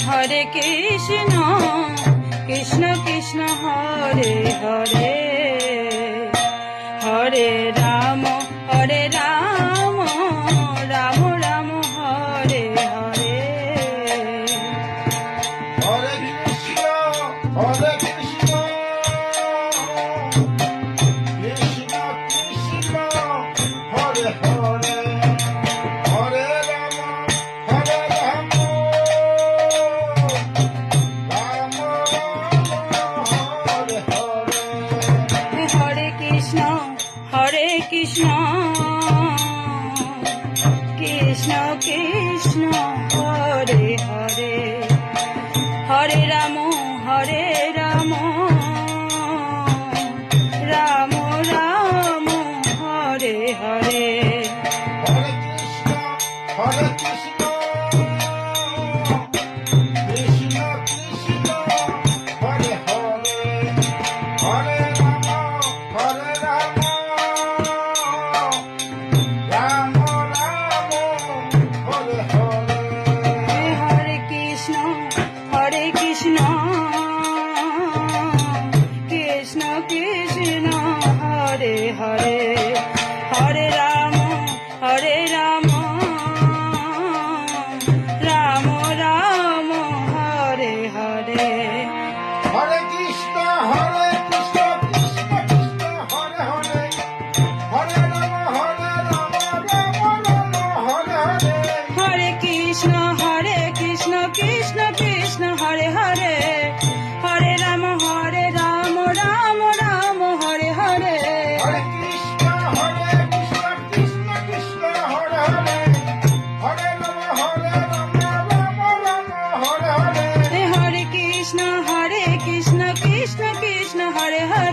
Hare Krishna Krishna Krishna Hare Hare Hare Ram Ram Ram Hare Hare Hare Krishna Krishna Krishna Hare Hare Hare Ram Ram Hare Hare Hare Krishna Krishna Krishna Hare Hare Hare Ram Ram Ram Hare Hare Hare Krishna Krishna Krishna Hare Hare Hare Ram Ram Hare Hare Hare Krishna Krishna Krishna Hare Hare Hare Ram Ram Hare Hare Hare Krishna Krishna Krishna Hare Hare Hare Ram Ram Hare Hare Hare Krishna Krishna Krishna Hare Hare Hare Ram Ram Hare Hare Hare Krishna Krishna Krishna Hare Hare Hare Ram Ram Hare Hare Hare Krishna Krishna Krishna Hare Hare